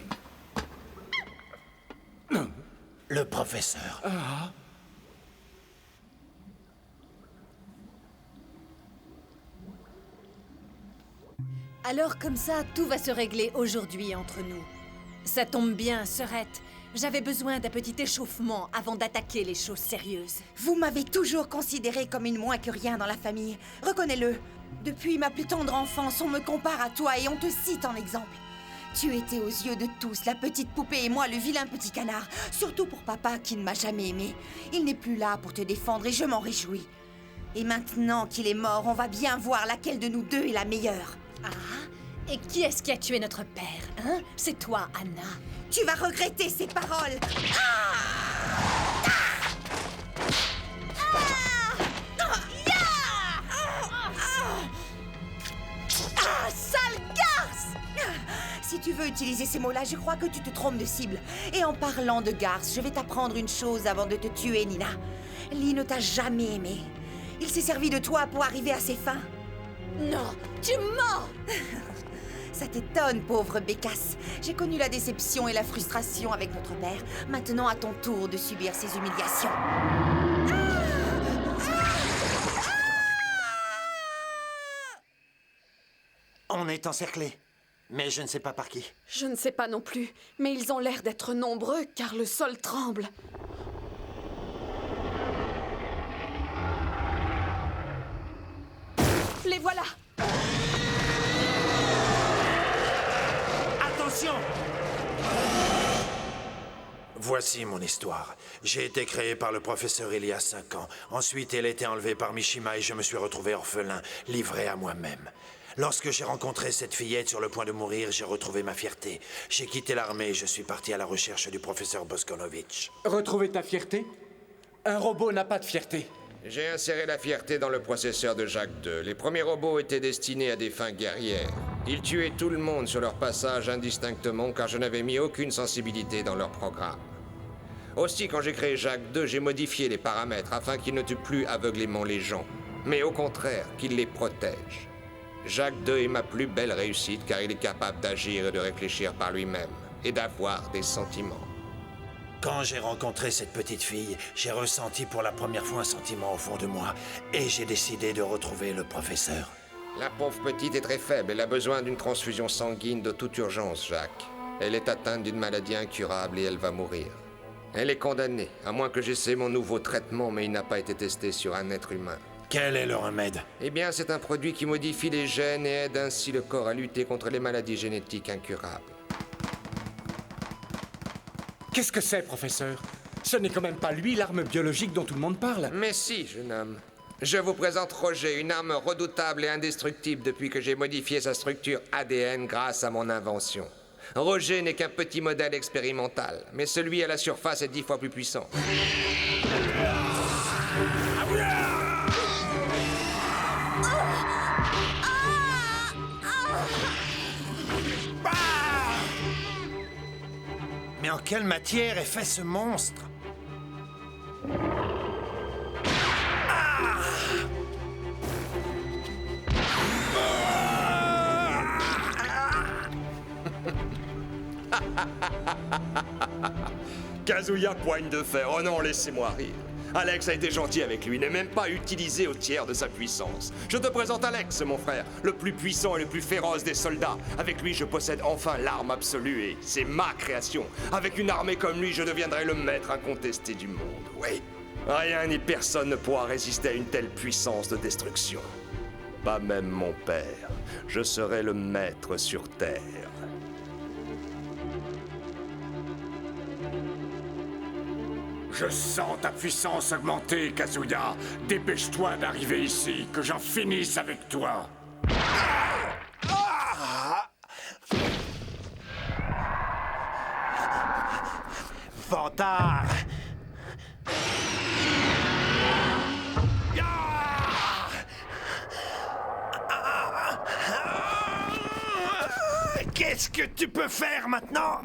[SPEAKER 10] Le professeur.
[SPEAKER 7] Alors comme ça, tout va se régler aujourd'hui entre nous. Ça tombe bien, Sœurette. J'avais besoin d'un petit échauffement avant d'attaquer les choses sérieuses.
[SPEAKER 2] Vous m'avez toujours considérée comme une moins que rien dans la famille. Reconnais-le. Depuis ma plus tendre enfance, on me compare à toi et on te cite en exemple. Tu étais aux yeux de tous la petite poupée et moi le vilain petit canard. Surtout pour papa qui ne m'a jamais aimé. Il n'est plus là pour te défendre et je m'en réjouis. Et maintenant qu'il est mort, on va bien voir laquelle de nous deux est la meilleure.
[SPEAKER 7] Ah? Et qui est-ce qui a tué notre père, hein? C'est toi, Anna.
[SPEAKER 2] Tu vas regretter ces paroles. Sale garce! Si tu veux utiliser ces mots-là, je crois que tu te trompes de cible. Et en parlant de garce, je vais t'apprendre une chose avant de te tuer, Nina. Lee ne t'a jamais aimé. Il s'est servi de toi pour arriver à ses fins.
[SPEAKER 3] Non, tu mens!
[SPEAKER 2] Ça t'étonne, pauvre bécasse. J'ai connu la déception et la frustration avec notre père. Maintenant, à ton tour de subir ces humiliations.
[SPEAKER 10] On est encerclés, mais je ne sais pas par qui.
[SPEAKER 5] Je ne sais pas non plus, mais ils ont l'air d'être nombreux car le sol tremble. Les voilà!
[SPEAKER 10] Attention!
[SPEAKER 6] Voici mon histoire. J'ai été créé par le professeur il y a 5 ans. Ensuite, elle a été enlevée par Mishima et je me suis retrouvé orphelin, livré à moi-même. Lorsque j'ai rencontré cette fillette sur le point de mourir, j'ai retrouvé ma fierté. J'ai quitté l'armée et je suis parti à la recherche du professeur Boskonovitch.
[SPEAKER 11] Retrouver ta fierté? Un robot n'a pas de fierté.
[SPEAKER 1] J'ai inséré la fierté dans le processeur de Jacques II. Les premiers robots étaient destinés à des fins guerrières. Ils tuaient tout le monde sur leur passage indistinctement car je n'avais mis aucune sensibilité dans leur programme. Aussi, quand j'ai créé Jacques II, j'ai modifié les paramètres afin qu'il ne tue plus aveuglément les gens, mais au contraire, qu'il les protège. Jacques II est ma plus belle réussite car il est capable d'agir et de réfléchir par lui-même et d'avoir des sentiments.
[SPEAKER 6] Quand j'ai rencontré cette petite fille, j'ai ressenti pour la première fois un sentiment au fond de moi et j'ai décidé de retrouver le professeur.
[SPEAKER 1] La pauvre petite est très faible. Elle a besoin d'une transfusion sanguine de toute urgence, Jacques. Elle est atteinte d'une maladie incurable et elle va mourir. Elle est condamnée, à moins que j'essaie mon nouveau traitement, mais il n'a pas été testé sur un être humain.
[SPEAKER 6] Quel est le remède?
[SPEAKER 1] Eh bien, c'est un produit qui modifie les gènes et aide ainsi le corps à lutter contre les maladies génétiques incurables.
[SPEAKER 11] Qu'est-ce que c'est, professeur? Ce n'est quand même pas lui l'arme biologique dont tout le monde parle.
[SPEAKER 1] Mais si, jeune homme. Je vous présente Roger, une arme redoutable et indestructible depuis que j'ai modifié sa structure ADN grâce à mon invention. Roger n'est qu'un petit modèle expérimental, mais celui à la surface est 10 fois plus puissant.
[SPEAKER 10] Mais en quelle matière est fait ce monstre?
[SPEAKER 1] Kazuya poigne de fer, oh non, laissez-moi rire. Alex a été gentil avec lui, n'est même pas utilisé au tiers de sa puissance. Je te présente Alex, mon frère, le plus puissant et le plus féroce des soldats. Avec lui, je possède enfin l'arme absolue et c'est ma création. Avec une armée comme lui, je deviendrai le maître incontesté du monde, oui. Rien ni personne ne pourra résister à une telle puissance de destruction. Pas même mon père. Je serai le maître sur Terre.
[SPEAKER 8] Je sens ta puissance augmenter, Kazuya. Dépêche-toi d'arriver ici, que j'en finisse avec toi.
[SPEAKER 10] Vantard! Qu'est-ce que tu peux faire maintenant?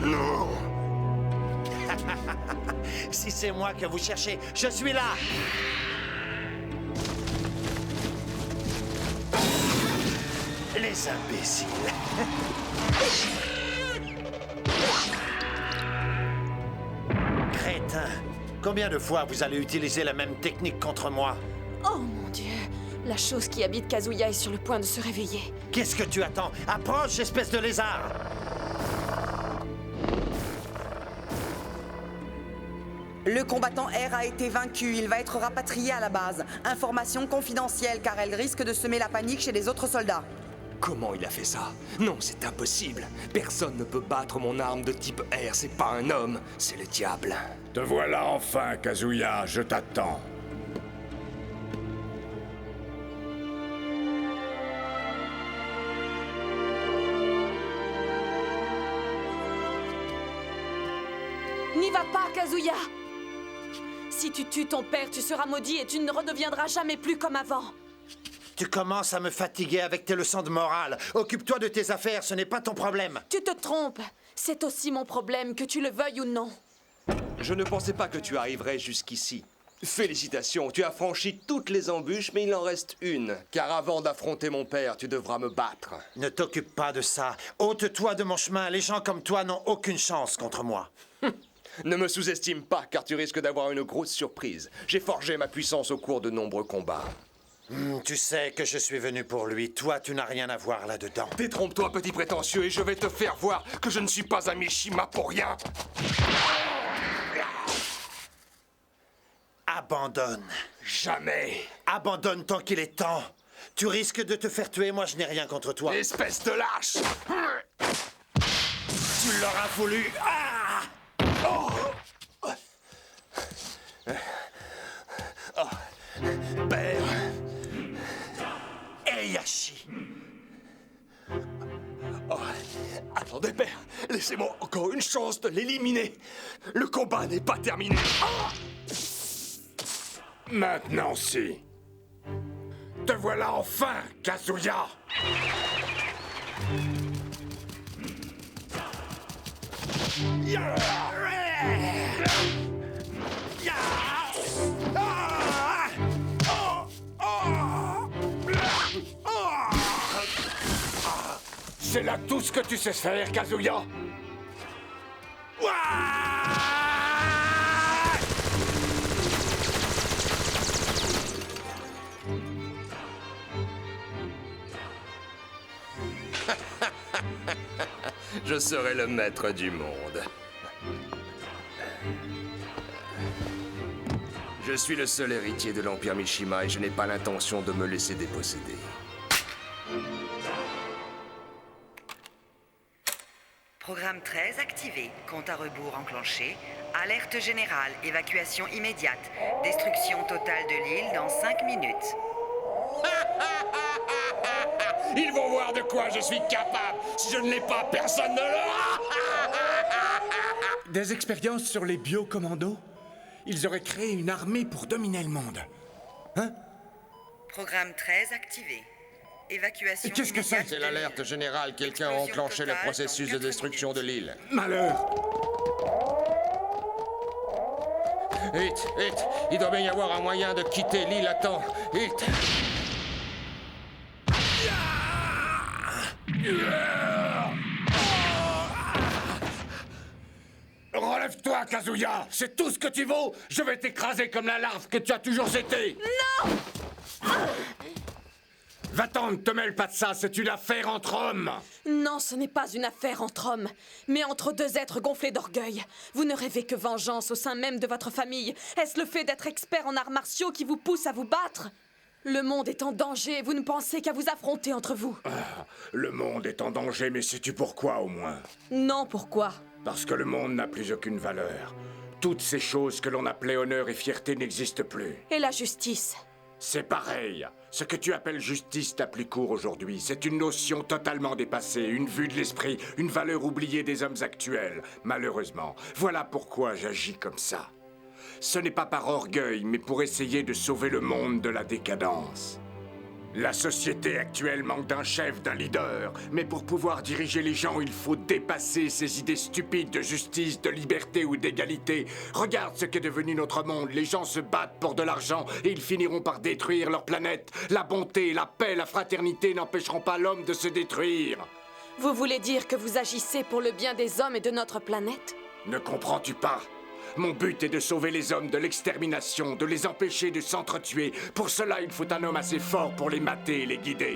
[SPEAKER 8] Non!
[SPEAKER 10] Si c'est moi que vous cherchez, je suis là! Les imbéciles! Crétin! Combien de fois vous allez utiliser la même technique contre moi?
[SPEAKER 5] Oh mon Dieu! La chose qui habite Kazuya est sur le point de se réveiller.
[SPEAKER 10] Qu'est-ce que tu attends? Approche, espèce de lézard!
[SPEAKER 9] Le combattant R a été vaincu. Il va être rapatrié à la base. Information confidentielle, car elle risque de semer la panique chez les autres soldats.
[SPEAKER 1] Comment il a fait ça? Non, c'est impossible. Personne ne peut battre mon arme de type R. C'est pas un homme, c'est le diable.
[SPEAKER 8] Te voilà enfin, Kazuya, je t'attends.
[SPEAKER 5] N'y va pas, Kazuya! Si tu tues ton père, tu seras maudit et tu ne redeviendras jamais plus comme avant.
[SPEAKER 10] Tu commences à me fatiguer avec tes leçons de morale. Occupe-toi de tes affaires, ce n'est pas ton problème.
[SPEAKER 5] Tu te trompes. C'est aussi mon problème, que tu le veuilles ou non.
[SPEAKER 1] Je ne pensais pas que tu arriverais jusqu'ici. Félicitations, tu as franchi toutes les embûches, mais il en reste une. Car avant d'affronter mon père, tu devras me battre.
[SPEAKER 10] Ne t'occupe pas de ça. Ôte-toi de mon chemin. Les gens comme toi n'ont aucune chance contre moi.
[SPEAKER 1] Ne me sous-estime pas, car tu risques d'avoir une grosse surprise. J'ai forgé ma puissance au cours de nombreux combats.
[SPEAKER 10] Tu sais que je suis venu pour lui. Toi, tu n'as rien à voir là-dedans.
[SPEAKER 1] Détrompe-toi, petit prétentieux, et je vais te faire voir que je ne suis pas un Mishima pour rien.
[SPEAKER 10] Abandonne.
[SPEAKER 1] Jamais.
[SPEAKER 10] Abandonne tant qu'il est temps. Tu risques de te faire tuer, moi je n'ai rien contre toi.
[SPEAKER 1] Espèce de lâche!
[SPEAKER 10] Tu l'auras voulu. Ah!
[SPEAKER 1] Oh! Père!
[SPEAKER 10] Heihachi!
[SPEAKER 1] Oh, attendez, père, laissez-moi encore une chance de l'éliminer. Le combat n'est pas terminé. Oh!
[SPEAKER 8] Maintenant, si. Te voilà enfin, Kazuya! C'est là tout ce que tu sais faire, Kazuya?
[SPEAKER 1] Je serai le maître du monde. Je suis le seul héritier de l'Empire Mishima et je n'ai pas l'intention de me laisser déposséder.
[SPEAKER 9] Programme 13 activé. Compte à rebours enclenché. Alerte générale. Évacuation immédiate. Destruction totale de l'île dans 5 minutes.
[SPEAKER 1] Ils vont voir de quoi je suis capable. Si je ne l'ai pas, personne ne l'aura.
[SPEAKER 11] Des expériences sur les biocommandos? Ils auraient créé une armée pour dominer le monde. Hein?
[SPEAKER 9] Programme 13 activé. Évacuation
[SPEAKER 11] Qu'est-ce que c'est?
[SPEAKER 9] immédiate
[SPEAKER 1] C'est
[SPEAKER 9] de
[SPEAKER 1] l'alerte générale. Quelqu'un a enclenché le processus de destruction de l'île.
[SPEAKER 11] Malheur!
[SPEAKER 1] Vite, vite. Il doit bien y avoir un moyen de quitter l'île à temps. Vite.
[SPEAKER 8] Relève-toi, Kazuya! C'est tout ce que tu vaux! Je vais t'écraser comme la larve que tu as toujours été!
[SPEAKER 3] Non!
[SPEAKER 8] Va-t'en, ne te mêle pas de ça, c'est une affaire entre hommes!
[SPEAKER 5] Non, ce n'est pas une affaire entre hommes, mais entre deux êtres gonflés d'orgueil. Vous ne rêvez que vengeance au sein même de votre famille. Est-ce le fait d'être expert en arts martiaux qui vous pousse à vous battre? Le monde est en danger, vous ne pensez qu'à vous affronter entre vous.
[SPEAKER 8] Le monde est en danger, mais sais-tu pourquoi au moins?
[SPEAKER 5] Non, pourquoi?
[SPEAKER 8] Parce que le monde n'a plus aucune valeur. Toutes ces choses que l'on appelait honneur et fierté n'existent plus.
[SPEAKER 5] Et la justice?
[SPEAKER 8] C'est pareil. Ce que tu appelles justice n'a plus cours aujourd'hui. C'est une notion totalement dépassée, une vue de l'esprit, une valeur oubliée des hommes actuels. Malheureusement, voilà pourquoi j'agis comme ça. Ce n'est pas par orgueil, mais pour essayer de sauver le monde de la décadence. La société actuelle manque d'un chef, d'un leader. Mais pour pouvoir diriger les gens, il faut dépasser ces idées stupides de justice, de liberté ou d'égalité. Regarde ce qu'est devenu notre monde. Les gens se battent pour de l'argent et ils finiront par détruire leur planète. La bonté, la paix, la fraternité n'empêcheront pas l'homme de se détruire.
[SPEAKER 5] Vous voulez dire que vous agissez pour le bien des hommes et de notre planète?
[SPEAKER 8] Ne comprends-tu pas? Mon but est de sauver les hommes de l'extermination, de les empêcher de s'entretuer. Pour cela, il faut un homme assez fort pour les mater et les guider.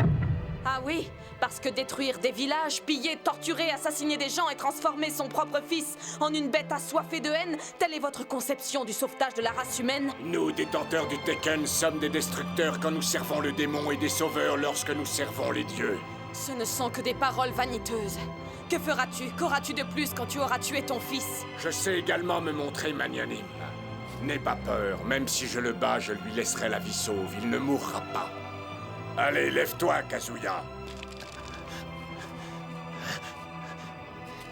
[SPEAKER 5] Ah oui, parce que détruire des villages, piller, torturer, assassiner des gens et transformer son propre fils en une bête assoiffée de haine, telle est votre conception du sauvetage de la race humaine?
[SPEAKER 8] Nous, détenteurs du Tekken, sommes des destructeurs quand nous servons le démon et des sauveurs lorsque nous servons les dieux.
[SPEAKER 5] Ce ne sont que des paroles vaniteuses. Que feras-tu? Qu'auras-tu de plus quand tu auras tué ton fils?
[SPEAKER 8] Je sais également me montrer magnanime. N'aie pas peur, même si je le bats, je lui laisserai la vie sauve. Il ne mourra pas. Allez, lève-toi, Kazuya.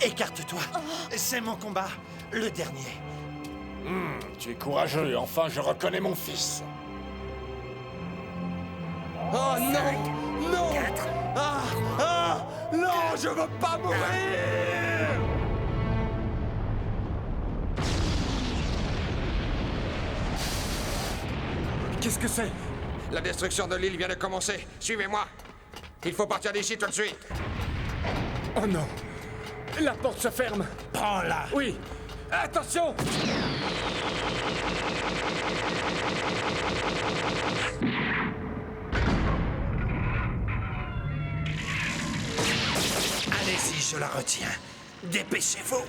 [SPEAKER 10] Écarte-toi. C'est mon combat, le dernier.
[SPEAKER 8] Tu es courageux, enfin je reconnais mon fils.
[SPEAKER 1] Oh non! Non! Non, je veux pas mourir!
[SPEAKER 11] Qu'est-ce que c'est?
[SPEAKER 1] La destruction de l'île vient de commencer. Suivez-moi. Il faut partir d'ici tout de suite.
[SPEAKER 11] Oh non! La porte se ferme!
[SPEAKER 10] Prends-la.
[SPEAKER 11] Oui! Attention!
[SPEAKER 10] Allez-y, je la retiens. Dépêchez-vous.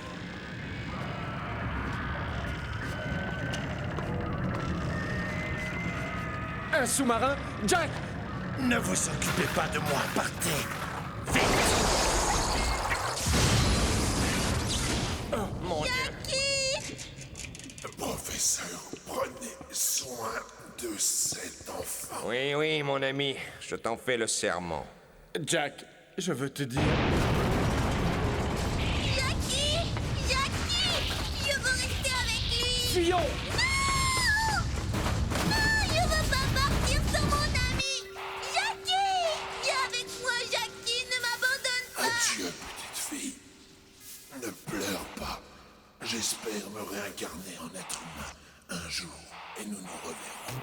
[SPEAKER 11] Un sous-marin? Jack!
[SPEAKER 10] Ne vous occupez pas de moi, partez. Vite.
[SPEAKER 1] Mon Dieu.
[SPEAKER 12] Professeur, prenez soin de cet enfant.
[SPEAKER 1] Oui, oui, mon ami. Je t'en fais le serment.
[SPEAKER 11] Jack, je veux te dire...
[SPEAKER 13] Jackie! Jackie! Je veux rester avec lui!
[SPEAKER 11] Fuyons!
[SPEAKER 13] Non! Non, je veux pas partir sans mon ami! Jackie! Viens avec moi, Jackie! Ne m'abandonne pas!
[SPEAKER 12] Adieu, petite fille. Ne pleure pas. J'espère me réincarner en être humain un jour et nous nous reverrons.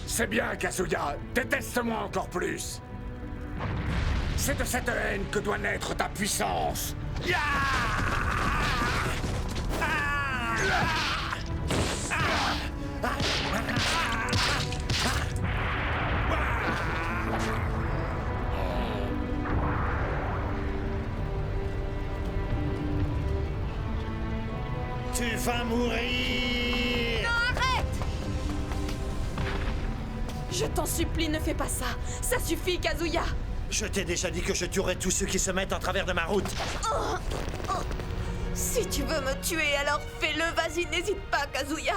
[SPEAKER 8] C'est bien, Kazuya. Déteste-moi encore plus. C'est de cette haine que doit naître ta puissance.
[SPEAKER 10] Tu vas mourir!
[SPEAKER 3] Non, arrête!
[SPEAKER 5] Je t'en supplie, ne fais pas ça. Ça suffit, Kazuya.
[SPEAKER 10] Je t'ai déjà dit que je tuerais tous ceux qui se mettent en travers de ma route.
[SPEAKER 5] Si tu veux me tuer, alors fais-le, vas-y, n'hésite pas, Kazuya.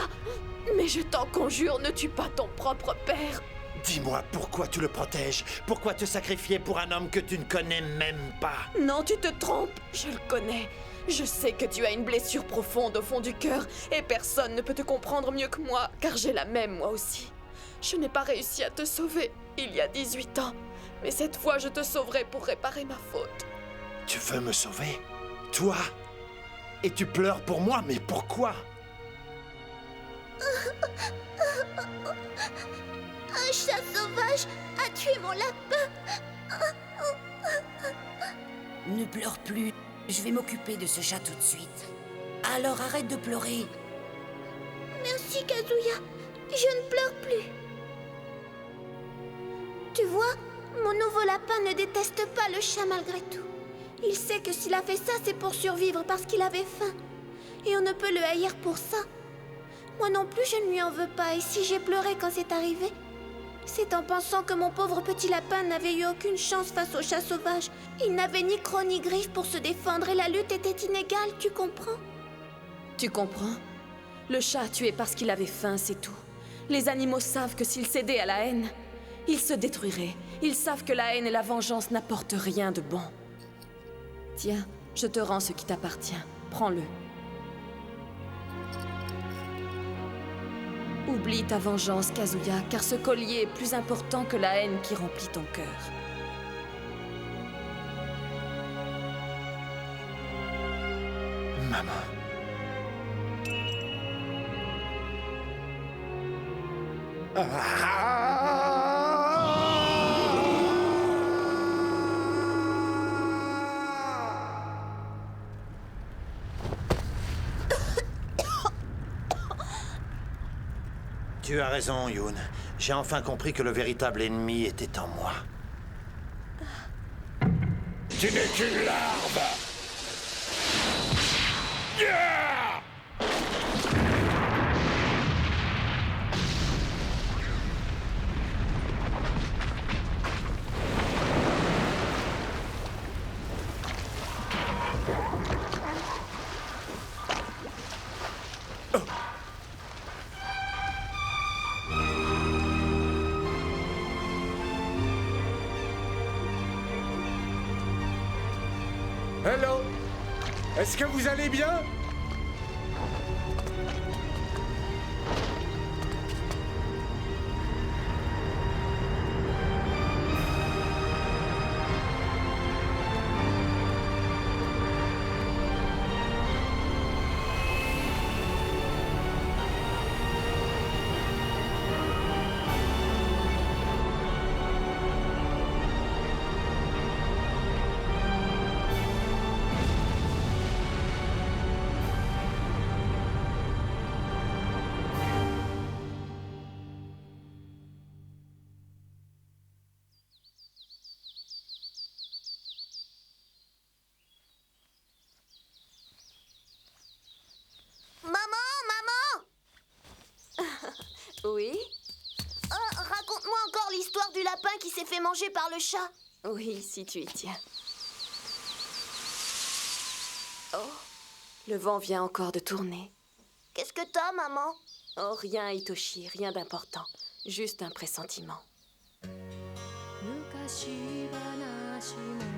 [SPEAKER 5] Mais je t'en conjure, ne tue pas ton propre père.
[SPEAKER 10] Dis-moi, pourquoi tu le protèges? Pourquoi te sacrifier pour un homme que tu ne connais même pas?
[SPEAKER 5] Non, tu te trompes, je le connais. Je sais que tu as une blessure profonde au fond du cœur, et personne ne peut te comprendre mieux que moi, car j'ai la même moi aussi. Je n'ai pas réussi à te sauver il y a 18 ans, mais cette fois je te sauverai pour réparer ma faute.
[SPEAKER 10] Tu veux me sauver? Toi? Et tu pleures pour moi, mais pourquoi?
[SPEAKER 13] Un chat sauvage a tué mon lapin.
[SPEAKER 2] Ne pleure plus. Je vais m'occuper de ce chat tout de suite. Alors arrête de pleurer.
[SPEAKER 13] Merci, Kazuya. Je ne pleure plus. Tu vois, mon nouveau lapin ne déteste pas le chat malgré tout. Il sait que s'il a fait ça, c'est pour survivre parce qu'il avait faim. Et on ne peut le haïr pour ça. Moi non plus, je ne lui en veux pas. Et si j'ai pleuré quand c'est arrivé, c'est en pensant que mon pauvre petit lapin n'avait eu aucune chance face au chat sauvage. Il n'avait ni crocs ni griffes pour se défendre et la lutte était inégale, tu comprends?
[SPEAKER 5] Tu comprends? Le chat a tué parce qu'il avait faim, c'est tout. Les animaux savent que s'ils cédaient à la haine, ils se détruiraient. Ils savent que la haine et la vengeance n'apportent rien de bon. Tiens, je te rends ce qui t'appartient. Prends-le. Oublie ta vengeance, Kazuya, car ce collier est plus important que la haine qui remplit ton cœur.
[SPEAKER 10] Maman. Tu as raison, Yoon. J'ai enfin compris que le véritable ennemi était en moi.
[SPEAKER 8] Tu n'es qu'une larve! Yeah!
[SPEAKER 11] Hello! Est-ce que vous allez bien?
[SPEAKER 5] Oui?
[SPEAKER 13] Raconte-moi encore l'histoire du lapin qui s'est fait manger par le chat.
[SPEAKER 5] Oui, si tu y tiens. Oh, le vent vient encore de tourner.
[SPEAKER 13] Qu'est-ce que t'as, maman?
[SPEAKER 5] Oh, rien, Hitoshi, rien d'important. Juste un pressentiment.
[SPEAKER 14] 昔話も